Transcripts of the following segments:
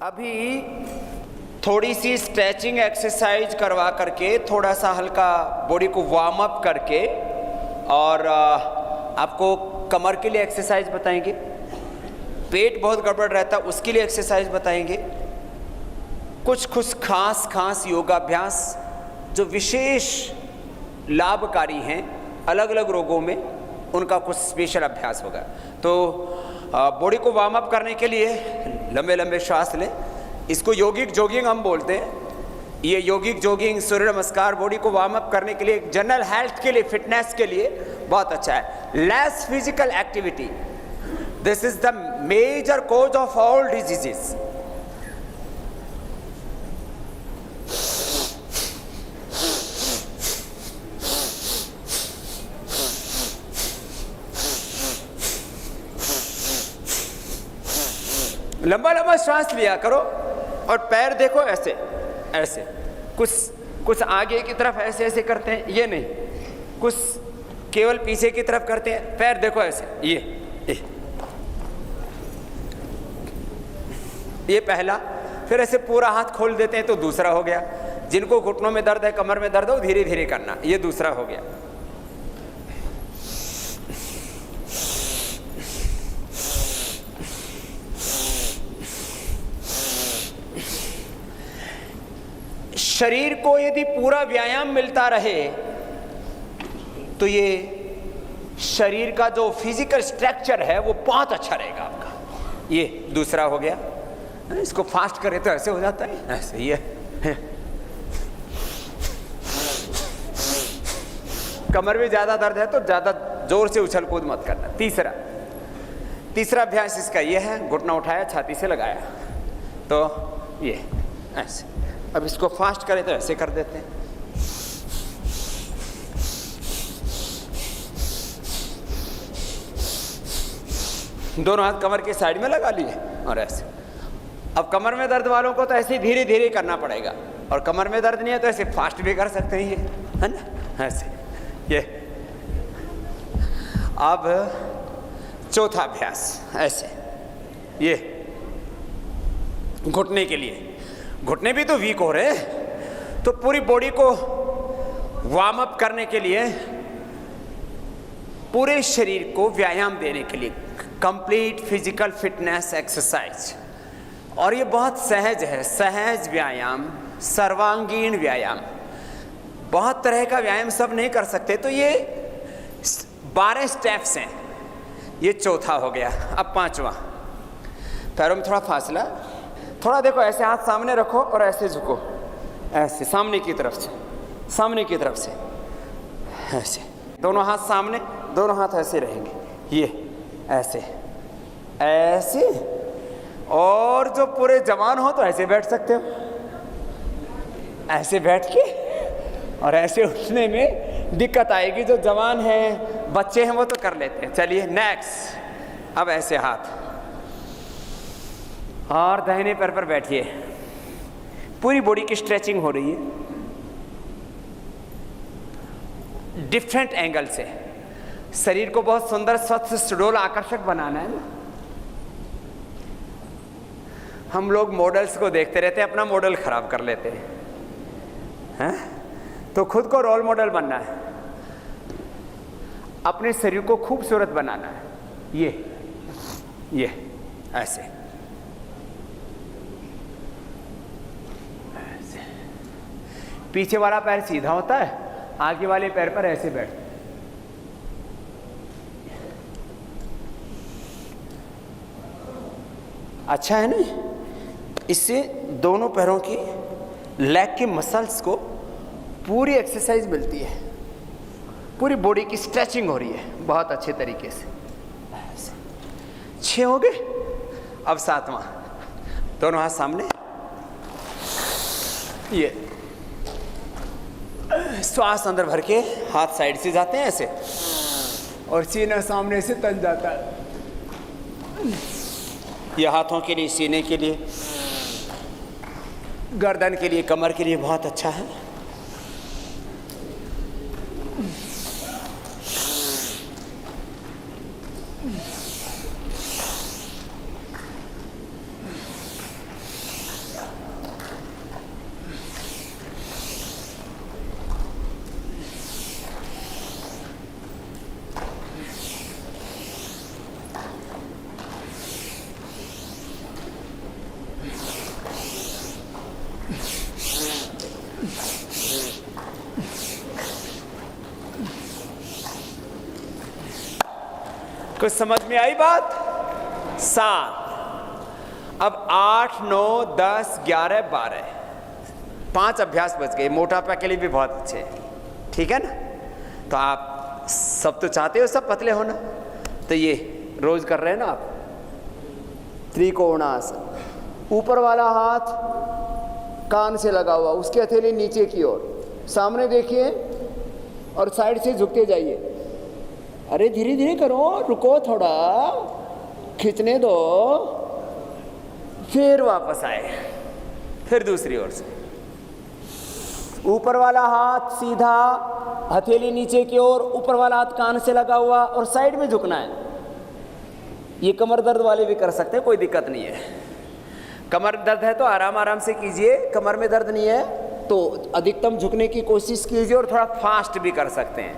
अभी थोड़ी सी stretching exercise करवा करके थोड़ा सा हल्का बॉडी को वार्म अप करके और आपको कमर के लिए एक्सरसाइज बताएंगे, पेट बहुत गड़बड़ रहता है उसके लिए एक्सरसाइज बताएंगे, कुछ खास योगाभ्यास जो विशेष लाभकारी हैं अलग अलग रोगों में, उनका कुछ स्पेशल अभ्यास होगा। तो बॉडी को वार्म अप करने के लिए लंबे लंबे श्वास लें। इसको योगिक जॉगिंग हम बोलते हैं। ये योगिक जॉगिंग, सूर्य नमस्कार बॉडी को वार्म अप करने के लिए, जनरल हेल्थ के लिए, फिटनेस के लिए बहुत अच्छा है। Less physical activity, this is the major cause of all diseases. लंबा लंबा श्वास लिया करो और पैर देखो ऐसे ऐसे, कुछ आगे की तरफ ऐसे ऐसे करते हैं, ये नहीं, कुछ केवल पीछे की तरफ करते हैं। पैर देखो ऐसे, ये पहला। फिर ऐसे पूरा हाथ खोल देते हैं तो दूसरा हो गया। जिनको घुटनों में दर्द है, कमर में दर्द हो, धीरे धीरे करना, ये दूसरा हो गया। शरीर को यदि पूरा व्यायाम मिलता रहे तो ये शरीर का जो फिजिकल स्ट्रक्चर है वो बहुत अच्छा रहेगा आपका। ये दूसरा हो गया। इसको फास्ट करें तो ऐसे हो जाता है, ऐसे ही है। कमर में ज्यादा दर्द है तो ज्यादा जोर से उछल कूद मत करना। तीसरा अभ्यास इसका ये है, घुटना उठाया, छाती से लगाया, तो ये ऐसे। अब इसको फास्ट करें तो ऐसे कर देते हैं। दोनों हाथ कमर के साइड में लगा लिए और ऐसे। अब कमर में दर्द वालों को तो ऐसे धीरे धीरे करना पड़ेगा, और कमर में दर्द नहीं है तो ऐसे फास्ट भी कर सकते हैं, ये है ना, ऐसे ये। अब चौथा अभ्यास ऐसे, ये घुटने के लिए। घुटने भी तो वीक हो रहे हैं, तो पूरी बॉडी को वार्म अप करने के लिए, पूरे शरीर को व्यायाम देने के लिए कंप्लीट फिजिकल फिटनेस एक्सरसाइज। और ये बहुत सहज है, सहज व्यायाम, सर्वांगीण व्यायाम। बहुत तरह का व्यायाम सब नहीं कर सकते, तो ये 12 स्टेप्स हैं। ये चौथा हो गया। अब पांचवा, पैरों में थोड़ा फासला, थोड़ा देखो ऐसे, हाथ सामने रखो और ऐसे झुको, ऐसे सामने की तरफ से, सामने की तरफ से ऐसे। दोनों हाथ सामने, दोनों हाथ ऐसे रहेंगे, ये ऐसे ऐसे। और जो पूरे जवान हो तो ऐसे बैठ सकते हो, ऐसे बैठ के, और ऐसे उठने में दिक्कत आएगी। जो जवान हैं, बच्चे हैं, वो तो कर लेते हैं। चलिए नेक्स्ट। अब ऐसे हाथ, और दाहिने पैर पर बैठिए। पूरी बॉडी की स्ट्रेचिंग हो रही है डिफरेंट एंगल से। शरीर को बहुत सुंदर, स्वच्छ, सुडौल, आकर्षक बनाना है ना। हम लोग मॉडल्स को देखते रहते हैं, अपना मॉडल खराब कर लेते हैं। तो खुद को रोल मॉडल बनना है, अपने शरीर को खूबसूरत बनाना है। ये ऐसे पीछे वाला पैर सीधा होता है, आगे वाले पैर पर ऐसे बैठ। अच्छा है ना। इससे दोनों पैरों की लेग के मसल्स को पूरी एक्सरसाइज मिलती है, पूरी बॉडी की स्ट्रेचिंग हो रही है बहुत अच्छे तरीके से। 6 हो गए। अब 7वां, दोनों हाथ सामने, ये श्वास अंदर भर के हाथ साइड से जाते हैं ऐसे, और सीना सामने से तन जाता है। ये हाथों के लिए, सीने के लिए, गर्दन के लिए, कमर के लिए बहुत अच्छा है। कुछ समझ में आई बात? 7, अब 8, 9, 10, 11, 12, 5 अभ्यास बच गए। मोटापा के लिए भी बहुत अच्छे हैं, ठीक है ना? तो आप सब तो चाहते हो सब पतले होना, तो ये रोज कर रहे हैं ना आप। त्रिकोणासन, ऊपर वाला हाथ कान से लगा हुआ, उसकी हथेली नीचे की ओर, सामने देखिए और साइड से झुकते जाइए। अरे धीरे धीरे करो, रुको थोड़ा, खींचने दो, फिर वापस आए, फिर दूसरी ओर से। ऊपर वाला हाथ सीधा, हथेली नीचे की ओर, ऊपर वाला हाथ कान से लगा हुआ और साइड में झुकना है। ये कमर दर्द वाले भी कर सकते हैं, कोई दिक्कत नहीं है। कमर दर्द है तो आराम आराम से कीजिए, कमर में दर्द नहीं है तो अधिकतम झुकने की कोशिश कीजिए और थोड़ा फास्ट भी कर सकते हैं।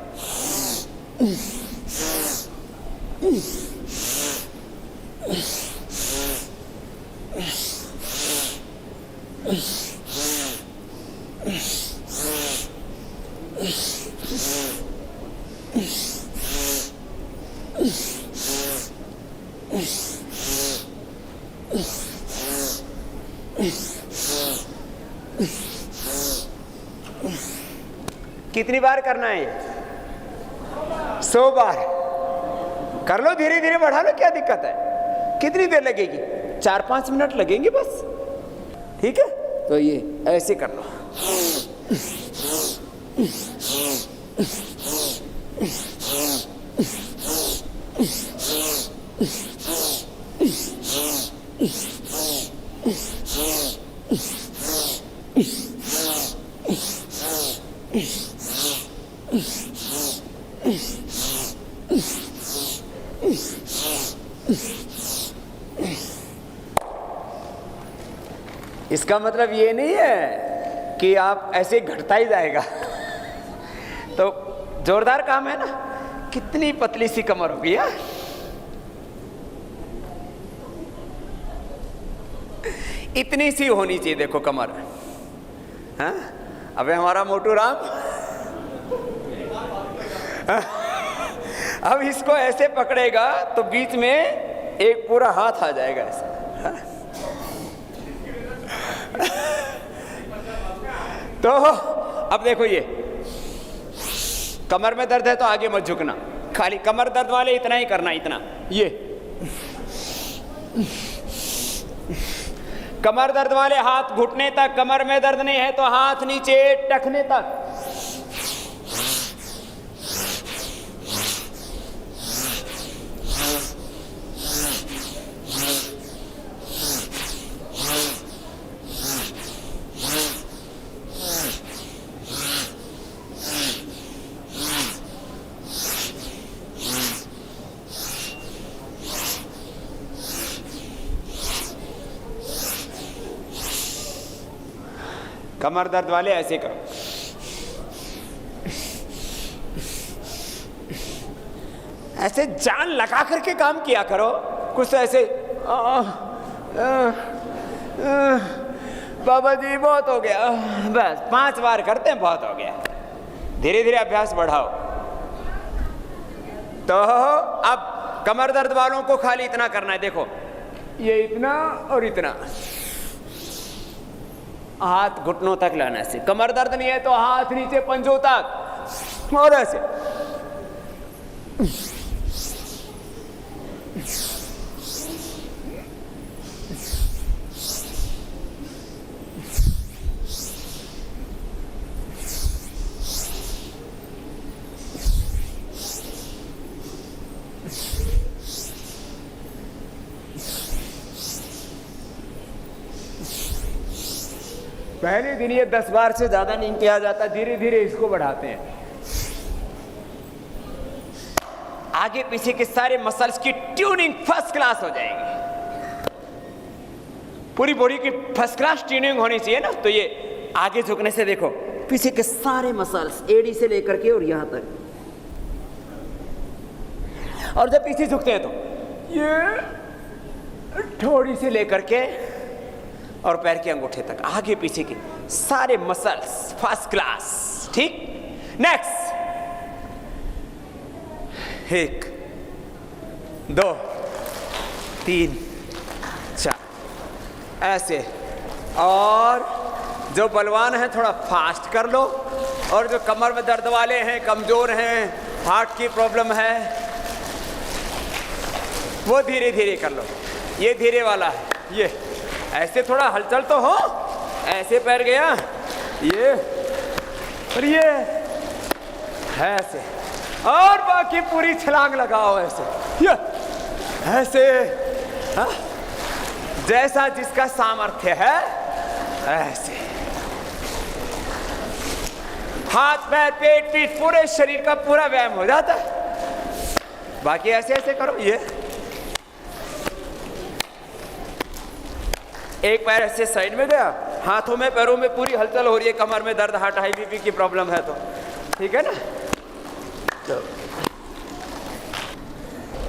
कितनी बार करना है? 100 बार कर लो, धीरे धीरे बढ़ा लो, क्या दिक्कत है? कितनी देर लगेगी? 4-5 मिनट लगेंगे बस, ठीक है? तो ये ऐसे कर लो। इसका मतलब ये नहीं है कि आप ऐसे घटता ही जाएगा। तो जोरदार काम है ना। कितनी पतली सी कमर होगी यार, इतनी सी होनी चाहिए। देखो कमर, हाँ? अबे हमारा मोटू राम अब इसको ऐसे पकड़ेगा तो बीच में एक पूरा हाथ आ जाएगा ऐसे, हाँ? तो अब देखो, ये कमर में दर्द है तो आगे मत झुकना, खाली कमर दर्द वाले इतना ही करना, इतना। ये कमर दर्द वाले हाथ घुटने तक, कमर में दर्द नहीं है तो हाथ नीचे टखने तक। कमर दर्द वाले ऐसे करो, ऐसे जान लगा करके काम किया करो। कुछ तो ऐसे बाबा जी बहुत हो गया, बस 5 बार करते हैं, बहुत हो गया। धीरे धीरे अभ्यास बढ़ाओ। तो अब कमर दर्द वालों को खाली इतना करना है, देखो ये इतना और इतना, हाथ घुटनों तक लाना से। कमर दर्द नहीं है तो हाथ नीचे पंजों तक और ऐसे। पहले दिन ये 10 बार से ज्यादा नहीं किया जाता, धीरे धीरे इसको बढ़ाते हैं। आगे पीछे के सारे मसल्स की ट्यूनिंग फर्स्ट क्लास हो जाएगी। पूरी बॉडी की फर्स्ट क्लास ट्यूनिंग होनी चाहिए ना। तो ये आगे झुकने से देखो पीछे के सारे मसल्स, एडी से लेकर के और यहां तक। और जब पीछे झुकते हैं तो ये ठोड़ी से लेकर के और पैर के अंगूठे तक, आगे पीछे के सारे मसल्स फर्स्ट क्लास। ठीक, नेक्स्ट 1 2 3 4 ऐसे। और जो बलवान है थोड़ा फास्ट कर लो, और जो कमर में दर्द वाले हैं, कमजोर हैं, हार्ट की प्रॉब्लम है, वो धीरे धीरे कर लो। ये धीरे वाला है, ये ऐसे थोड़ा हलचल तो हो, ऐसे पैर गया ये, और ये ऐसे, और बाकी पूरी छलांग लगाओ ऐसे, ये ऐसे। हाँ? जैसा जिसका सामर्थ्य है ऐसे। हाथ पैर पेट पीठ पूरे शरीर का पूरा व्यायाम हो जाता है। बाकी ऐसे ऐसे करो। ये एक पैर ऐसे साइड में गया, हाथों में पैरों में पूरी हलचल हो रही है, कमर में दर्द, हार्ट हाई बीपी की प्रॉब्लम है तो ठीक है ना। तो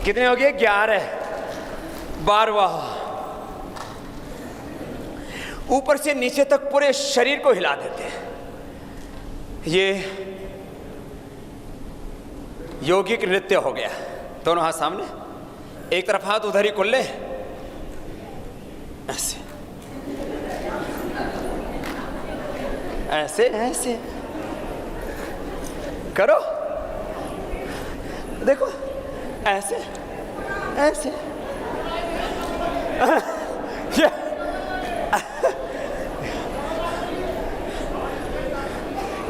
कितने हो गए? 11। 12वां, ऊपर से नीचे तक पूरे शरीर को हिला देते हैं। ये यौगिक नृत्य हो गया। दोनों हाथ सामने, एक तरफ हाथ उधर ही कुल्ले, ऐसे ऐसे ऐसे करो। देखो ऐसे ऐसे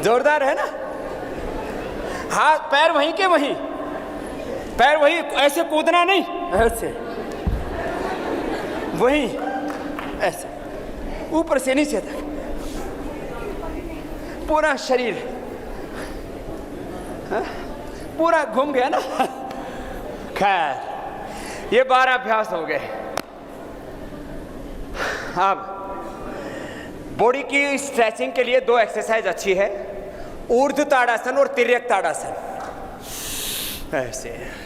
जोरदार है ना। हाथ पैर वहीं के वहीं, पैर वहीं, ऐसे कूदना नहीं, ऐसे वहीं, ऐसे ऊपर से नीचे तक पूरा शरीर। हाँ? पूरा घूम गया ना। खैर ये 12 अभ्यास हो गए। अब बॉडी की स्ट्रेचिंग के लिए 2 एक्सरसाइज अच्छी है, ऊर्ध्व ताड़ासन और तिर्यक ताड़ासन। ऐसे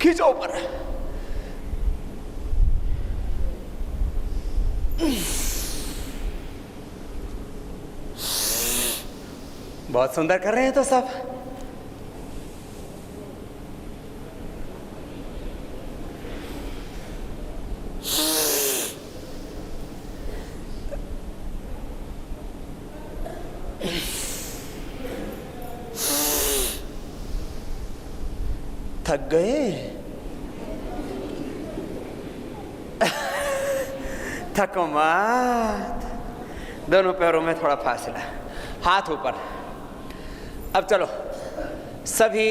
खींचो ऊपर। बहुत सुंदर कर रहे हैं तो सब। थक गए? थको मत। दोनों पैरों में थोड़ा फासला, हाथ ऊपर। अब चलो सभी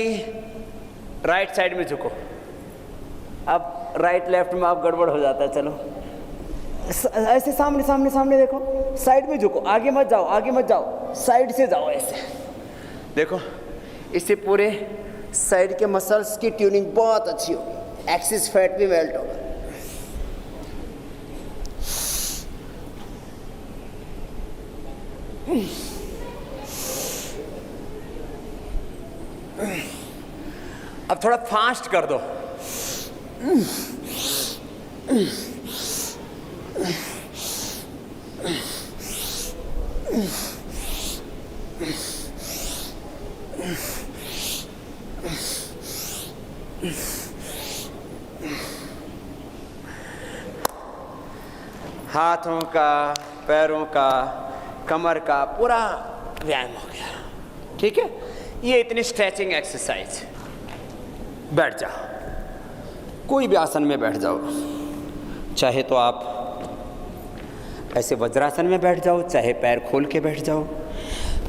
राइट साइड में झुको। अब राइट लेफ्ट में आप गड़बड़ हो जाता है। चलो ऐसे सामने सामने सामने देखो, साइड में झुको, आगे मत जाओ, आगे मत जाओ, साइड से जाओ ऐसे। देखो इससे पूरे साइड के मसल्स की ट्यूनिंग बहुत अच्छी होगी, एक्सिस फैट भी मेल्ट होगा। अब थोड़ा फास्ट कर दो। हाथों का, पैरों का, कमर का पूरा व्यायाम हो गया। ठीक है, ये इतनी स्ट्रेचिंग एक्सरसाइज। बैठ जाओ, कोई भी आसन में बैठ जाओ। चाहे तो आप ऐसे वज्रासन में बैठ जाओ, चाहे पैर खोल के बैठ जाओ।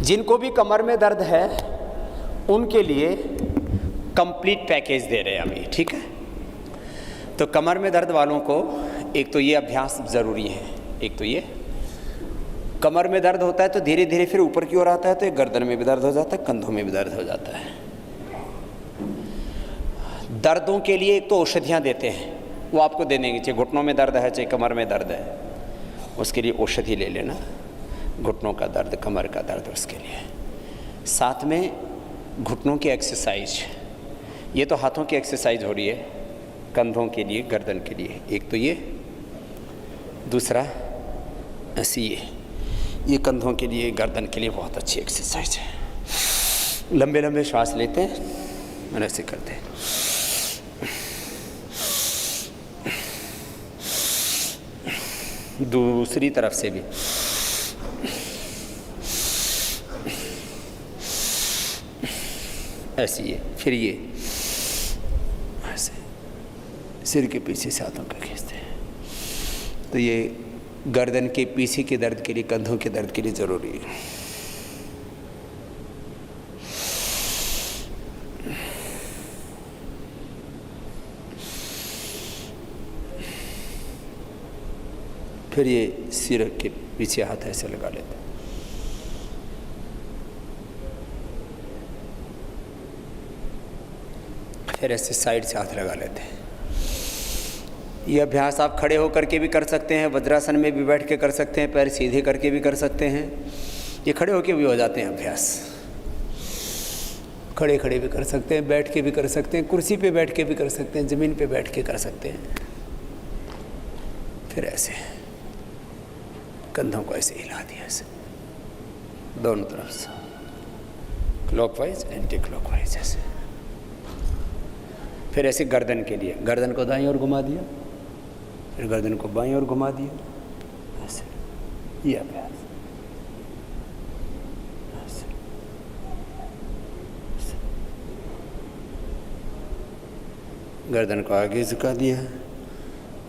जिनको भी कमर में दर्द है उनके लिए कंप्लीट पैकेज दे रहे हैं अभी। ठीक है, तो कमर में दर्द वालों को एक तो ये अभ्यास ज़रूरी है। एक तो ये कमर में दर्द होता है तो धीरे धीरे फिर ऊपर की ओर आता है, तो एक गर्दन में भी दर्द हो जाता है, कंधों में भी दर्द हो जाता है। दर्दों के लिए एक तो औषधियाँ देते हैं, वो आपको दे देंगे। चाहे घुटनों में दर्द है, चाहे कमर में दर्द है, उसके लिए औषधि ले लेना। घुटनों का दर्द, कमर का दर्द, उसके लिए। साथ में घुटनों की एक्सरसाइज, ये तो हाथों की एक्सरसाइज हो रही है, कंधों के लिए, गर्दन के लिए। एक तो ये, दूसरा ऐसी ये कंधों के लिए, गर्दन के लिए बहुत अच्छी एक्सरसाइज है। लंबे लंबे श्वास लेते हैं और ऐसे करते हैं। दूसरी तरफ से भी ऐसी है। फिर ये ऐसे सिर के पीछे से हाथों का खींचते हैं। तो ये गर्दन के पीछे के दर्द के लिए, कंधों के दर्द के लिए ज़रूरी है। फिर ये सिर के पीछे हाथ ऐसे लगा लेते हैं। फिर ऐसे साइड से हाथ लगा लेते हैं। ये अभ्यास आप खड़े होकर के भी कर सकते हैं, वज्रासन में भी बैठ के कर सकते हैं, पैर सीधे करके भी कर सकते हैं। ये खड़े होके भी हो जाते हैं अभ्यास। खड़े खड़े भी कर सकते हैं, बैठ के भी कर सकते हैं, कुर्सी पे बैठ के भी कर सकते हैं, ज़मीन पे बैठ के कर सकते हैं। फिर ऐसे कंधों को ऐसे हिला दिया, ऐसे दोनों तरफ से, क्लॉकवाइज एंटी क्लॉकवाइज ऐसे। फिर ऐसे गर्दन के लिए, गर्दन को दाईं ओर घुमा दिया, फिर गर्दन को बाईं ओर घुमा दिया, ऐसे। ये अभ्यास ऐसे। गर्दन को आगे झुका दिया,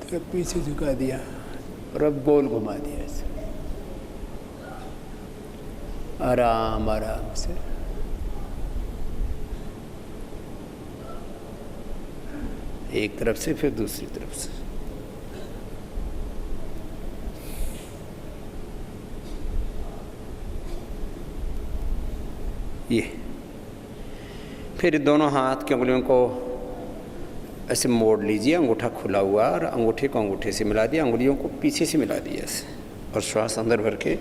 फिर पीछे झुका दिया और अब गोल घुमा दिया ऐसे। आराम आराम से। एक तरफ से फिर दूसरी तरफ से। ये फिर दोनों हाथ की उंगलियों को ऐसे मोड़ लीजिए, अंगूठा खुला हुआ, और अंगूठे को अंगूठे से मिला दिया, अंगुलियों को पीछे से मिला दिया ऐसे, और श्वास अंदर भर के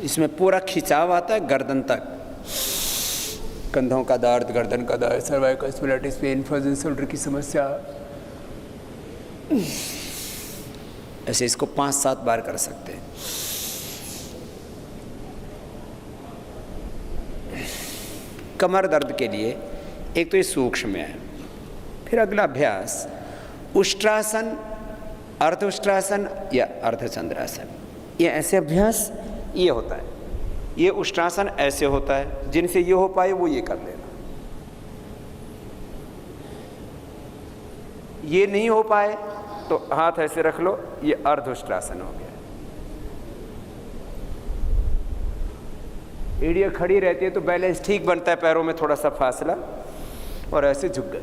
इसमें पूरा खिंचाव आता है गर्दन तक। कंधों का दर्द, गर्दन का दर्द, cervical spondylitis pain, frozen shoulder की समस्या, ऐसे इसको 5-7 बार कर सकते हैं। कमर दर्द के लिए एक तो ये सूक्ष्म है। फिर अगला अभ्यास उष्ट्रासन, अर्ध उष्ट्रासन या अर्धचंद्रासन। ये ऐसे अभ्यास ये होता है। ये उष्ट्रासन ऐसे होता है, जिनसे ये हो पाए वो ये कर लेना। ये नहीं हो पाए तो हाथ ऐसे रख लो, ये अर्ध उष्ट्रासन हो गया। एड़ियाँ खड़ी रहती है तो बैलेंस ठीक बनता है, पैरों में थोड़ा सा फासला, और ऐसे झुक गए।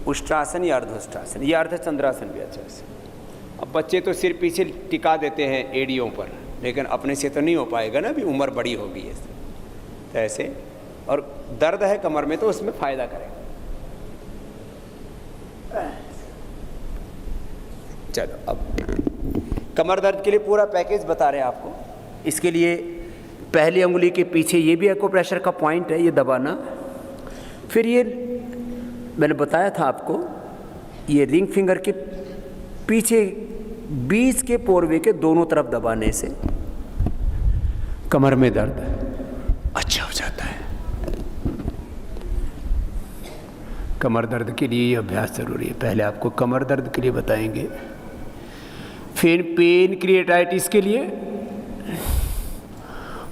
उष्ट्रासन या अर्धउष्ट्रासन, या अर्धचंद्रासन भी अच्छा है। अब बच्चे तो सिर पीछे टिका देते हैं एड़ियों पर, लेकिन अपने से तो नहीं हो पाएगा ना, भी उम्र बड़ी होगी ऐसे। तो ऐसे, और दर्द है कमर में तो उसमें फायदा करेगा। चलो अब कमर दर्द के लिए पूरा पैकेज बता रहे हैं आपको। इसके लिए पहली अंगुली के पीछे ये भी एक्यूप्रेशर का पॉइंट है, ये दबाना। फिर ये मैंने बताया था आपको, ये रिंग फिंगर के पीछे बीच के पोरवे के दोनों तरफ दबाने से कमर में दर्द अच्छा हो जाता है। कमर दर्द के लिए ये अभ्यास जरूरी है। पहले आपको कमर दर्द के लिए बताएंगे, फिर पेन क्रिएटाइटिस के लिए,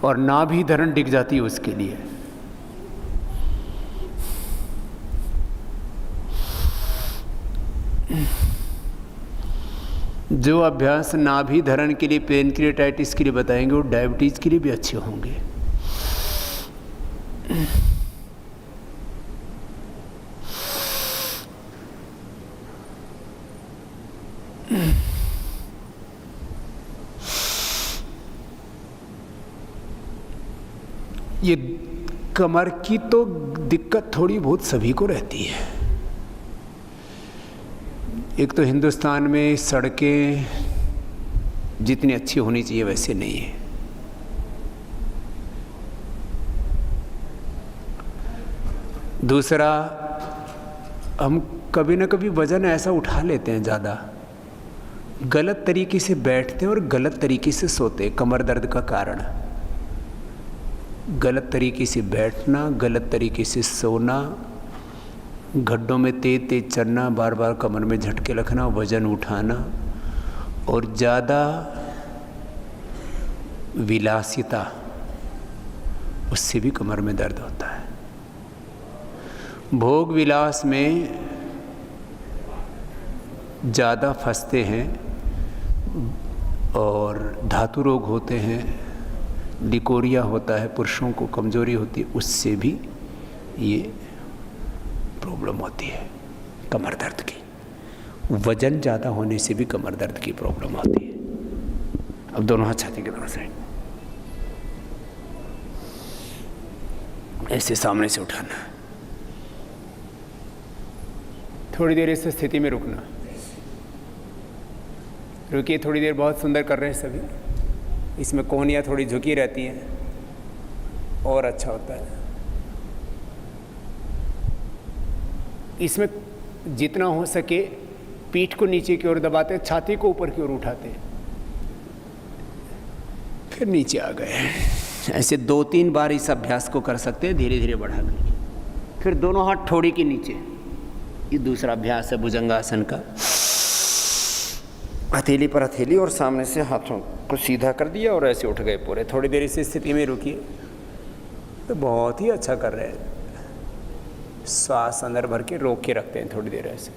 और नाभि धरण डिग जाती है उसके लिए। जो अभ्यास नाभि धरण के लिए, पेनक्रिएटाइटिस के लिए बताएंगे वो डायबिटीज़ के लिए भी अच्छे होंगे। ये कमर की तो दिक्कत थोड़ी बहुत सभी को रहती है। एक तो हिंदुस्तान में सड़कें जितनी अच्छी होनी चाहिए वैसे नहीं है। दूसरा, हम कभी ना कभी वजन ऐसा उठा लेते हैं ज़्यादा, गलत तरीके से बैठते हैं और गलत तरीके से सोते हैं, कमर दर्द का कारण। गलत तरीके से बैठना, गलत तरीके से सोना, गड्ढों में तेज तेज चलना, बार बार कमर में झटके रखना, वजन उठाना और ज़्यादा विलासिता, उससे भी कमर में दर्द होता है। भोग विलास में ज़्यादा फंसते हैं और धातु रोग होते हैं, लिकोरिया होता है, पुरुषों को कमजोरी होती है, उससे भी ये प्रॉब्लम होती है कमर दर्द की। वजन ज़्यादा होने से भी कमर दर्द की प्रॉब्लम होती है। अब दोनों हाथ छाती के दोनों साइड ऐसे सामने से उठाना, थोड़ी देर इस स्थिति में रुकना। रुकिए थोड़ी देर, बहुत सुंदर कर रहे हैं सभी। इसमें कोहनियाँ थोड़ी झुकी रहती हैं और अच्छा होता है। इसमें जितना हो सके पीठ को नीचे की ओर दबाते हैं, छाती को ऊपर की ओर उठाते हैं, फिर नीचे आ गए। ऐसे 2-3 बार इस अभ्यास को कर सकते हैं, धीरे धीरे बढ़ा कर। फिर दोनों हाथ ठोड़ी के नीचे। ये दूसरा अभ्यास है भुजंगासन का। हथेली पर हथेली और सामने से हाथों को सीधा कर दिया और ऐसे उठ गए पूरे। थोड़ी देर इस स्थिति में रुकिए, तो बहुत ही अच्छा कर रहे हैं। श्वास अंदर भर के रोक के रखते हैं थोड़ी देर ऐसे।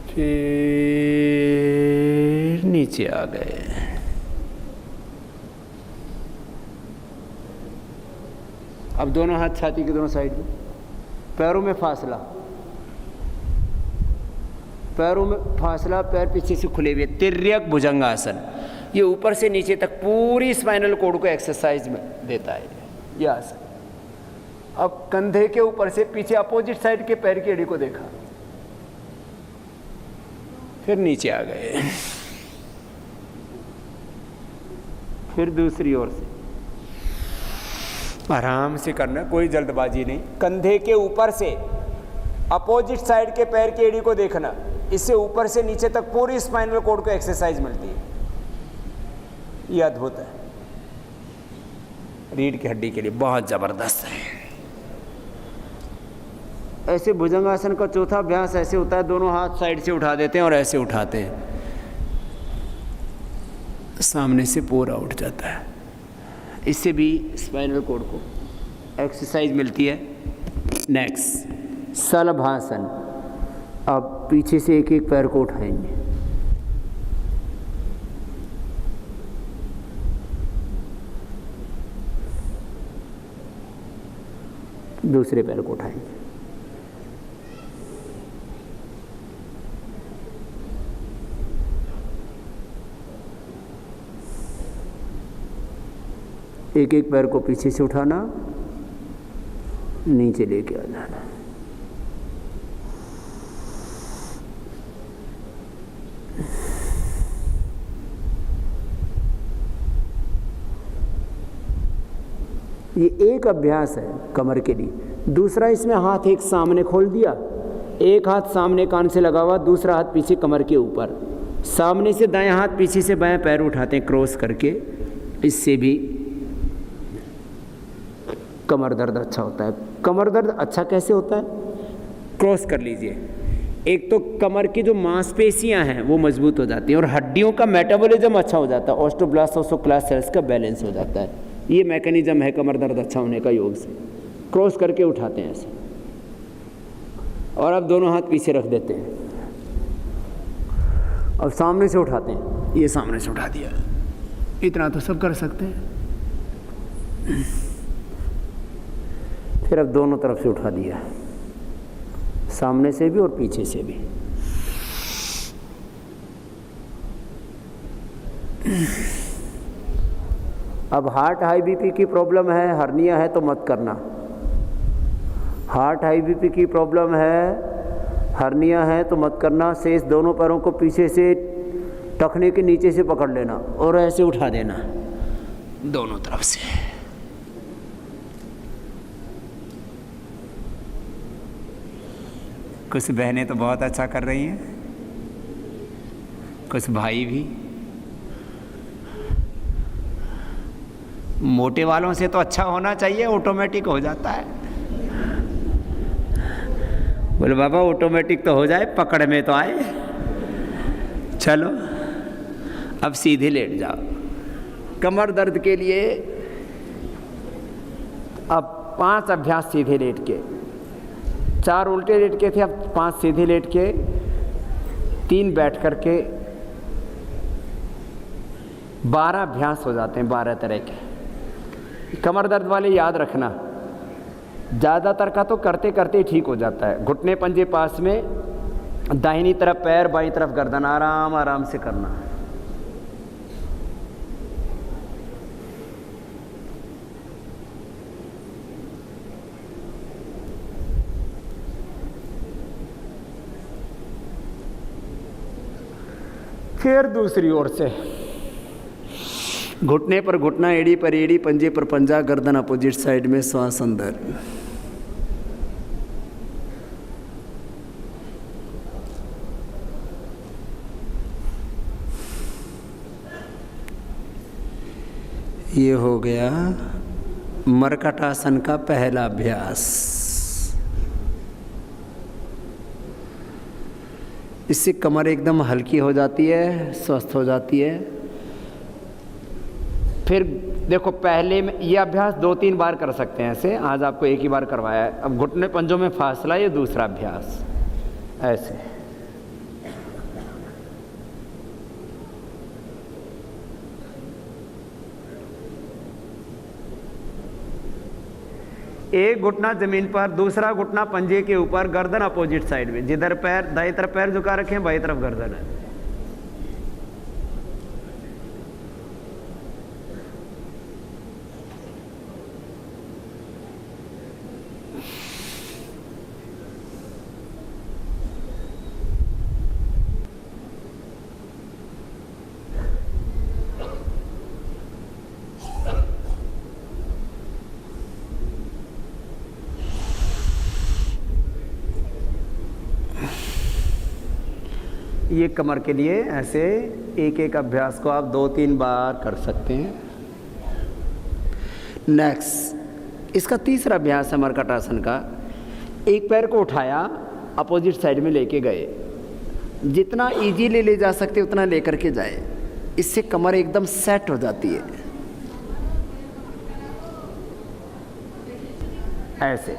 फिर नीचे आ गए। अब दोनों हाथ छाती के दोनों साइड में, पैरों में फासला, पैरों में फासला, पैर पीछे से खुले हुए, तिर्यक भुजंगासन। ये ऊपर से नीचे तक पूरी स्पाइनल कॉर्ड को एक्सरसाइज में देता है यह आसन। अब कंधे के ऊपर से पीछे अपोजिट साइड के पैर की एड़ी को देखा, फिर नीचे आ गए, फिर दूसरी ओर से आराम से करना, कोई जल्दबाजी नहीं। कंधे के ऊपर से अपोजिट साइड के पैर की एड़ी को देखना, इससे ऊपर से नीचे तक पूरी स्पाइनल कॉर्ड को एक्सरसाइज मिलती है। यह अद्भुत है, रीढ़ की हड्डी के लिए बहुत जबरदस्त है। ऐसे भुजंगासन का चौथा अभ्यास ऐसे होता है, दोनों हाथ साइड से उठा देते हैं और ऐसे उठाते हैं, सामने से पूरा उठ जाता है। इससे भी स्पाइनल कॉर्ड को एक्सरसाइज मिलती है। नेक्स्ट शलभासन। अब पीछे से एक एक पैर को उठाएंगे, दूसरे पैर को उठाएंगे, एक एक पैर को पीछे से उठाना, नीचे लेके आ जाना। ये एक अभ्यास है कमर के लिए। दूसरा, इसमें हाथ एक सामने खोल दिया, एक हाथ सामने कान से लगा हुआ, दूसरा हाथ पीछे कमर के ऊपर, सामने से दायां हाथ, पीछे से बायां पैर उठाते हैं क्रॉस करके। इससे भी कमर दर्द अच्छा होता है। कमर दर्द अच्छा कैसे होता है? क्रॉस कर लीजिए। एक तो कमर की जो मांसपेशियां हैं वो मजबूत हो जाती हैं और हड्डियों का मेटाबॉलिज्म अच्छा हो जाता है, ऑस्टोब्लास्ट ओस्टोक्लास्ट सेल्स का बैलेंस हो जाता है। ये मैकेनिज्म है कमर दर्द अच्छा होने का योग से। क्रॉस करके उठाते हैं ऐसे, और अब दोनों हाथ पीछे रख देते हैं। अब सामने से उठाते हैं, ये सामने से उठा दिया। इतना तो सब कर सकते हैं। फिर अब दोनों तरफ से उठा दिया, सामने से भी और पीछे से भी। अब हार्ट हाई बीपी की प्रॉब्लम है, हर्निया है तो मत करना। हार्ट हाई बीपी की प्रॉब्लम है, हर्निया है तो मत करना। शेष दोनों पैरों को पीछे से टखने के नीचे से पकड़ लेना और ऐसे उठा देना दोनों तरफ से। कुछ बहनें तो बहुत अच्छा कर रही हैं, कुछ भाई भी। मोटे वालों से तो अच्छा होना चाहिए, ऑटोमेटिक हो जाता है। बोले बाबा ऑटोमेटिक तो हो जाए, पकड़ में तो आए। चलो अब सीधे लेट जाओ। कमर दर्द के लिए अब 5 अभ्यास सीधे लेट के, 4 उल्टे लेट के थे, अब 5 सीधे लेट के, 3 बैठ करके 12 अभ्यास हो जाते हैं, 12 तरह के। कमर दर्द वाले याद रखना, ज़्यादातर का तो करते करते ही ठीक हो जाता है। घुटने पंजे पास में, दाहिनी तरफ पैर, बाईं तरफ गर्दन, आराम आराम से करना है। फिर दूसरी ओर से घुटने पर घुटना, एड़ी पर एड़ी, पंजे पर पंजा, गर्दन अपोजिट साइड में, श्वास अंदर। ये हो गया मर्कटासन का पहला अभ्यास। इससे कमर एकदम हल्की हो जाती है, स्वस्थ हो जाती है। फिर देखो पहले में ये अभ्यास 2-3 बार कर सकते हैं ऐसे, आज आपको एक ही बार करवाया है। अब घुटने पंजों में फासला, ये दूसरा अभ्यास ऐसे। एक घुटना जमीन पर, दूसरा घुटना पंजे के ऊपर, गर्दन अपोजिट साइड में। जिधर पैर, दाईं तरफ पैर झुका रखें, बाईं तरफ गर्दन है। ये कमर के लिए ऐसे एक एक अभ्यास को आप 2-3 बार कर सकते हैं। नेक्स्ट, इसका तीसरा अभ्यास है मर्कटासन का। एक पैर को उठाया, अपोजिट साइड में लेके गए। जितना इजीली ले जा सकते उतना लेकर के जाए, इससे कमर एकदम सेट हो जाती है। ऐसे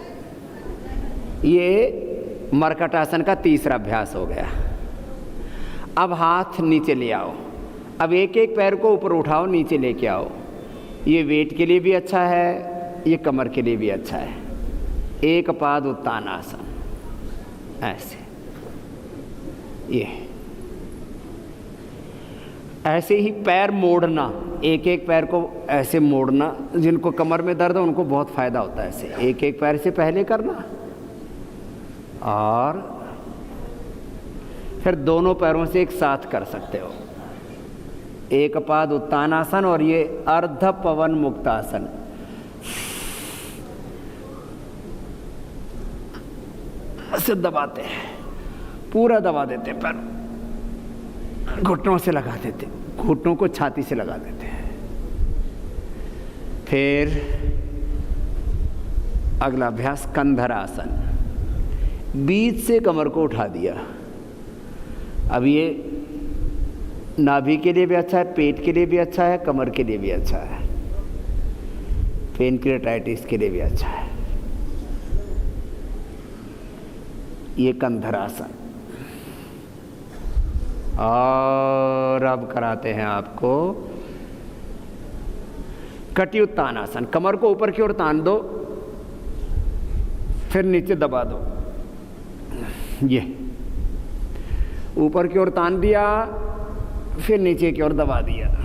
ये मर्कटासन का तीसरा अभ्यास हो गया। अब हाथ नीचे ले आओ, अब एक एक पैर को ऊपर उठाओ, नीचे लेके आओ। ये वेट के लिए भी अच्छा है, ये कमर के लिए भी अच्छा है। एक पाद उत्तानासन, ऐसे। ये ऐसे ही पैर मोड़ना, एक एक पैर को ऐसे मोड़ना। जिनको कमर में दर्द है उनको बहुत फायदा होता है। ऐसे एक एक पैर से पहले करना और फिर दोनों पैरों से एक साथ कर सकते हो। एक पाद उत्तानासन और ये अर्ध पवन मुक्तासन। ऐसे दबाते हैं, पूरा दबा देते हैं, पैर घुटनों से लगा देते, घुटनों को छाती से लगा देते हैं। फिर अगला अभ्यास कंधरासन। बीच से कमर को उठा दिया। अब ये नाभि के लिए भी अच्छा है, पेट के लिए भी अच्छा है, कमर के लिए भी अच्छा है, पेनक्रियाटाइटिस के लिए भी अच्छा है। ये कंधरासन। और अब कराते हैं आपको कटी उत्तानासन। कमर को ऊपर की ओर तान दो, फिर नीचे दबा दो। ये ऊपर की ओर तान दिया, फिर नीचे की ओर दबा दिया।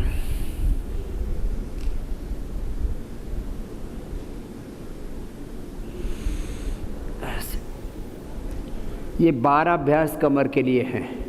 ये 12 अभ्यास कमर के लिए हैं।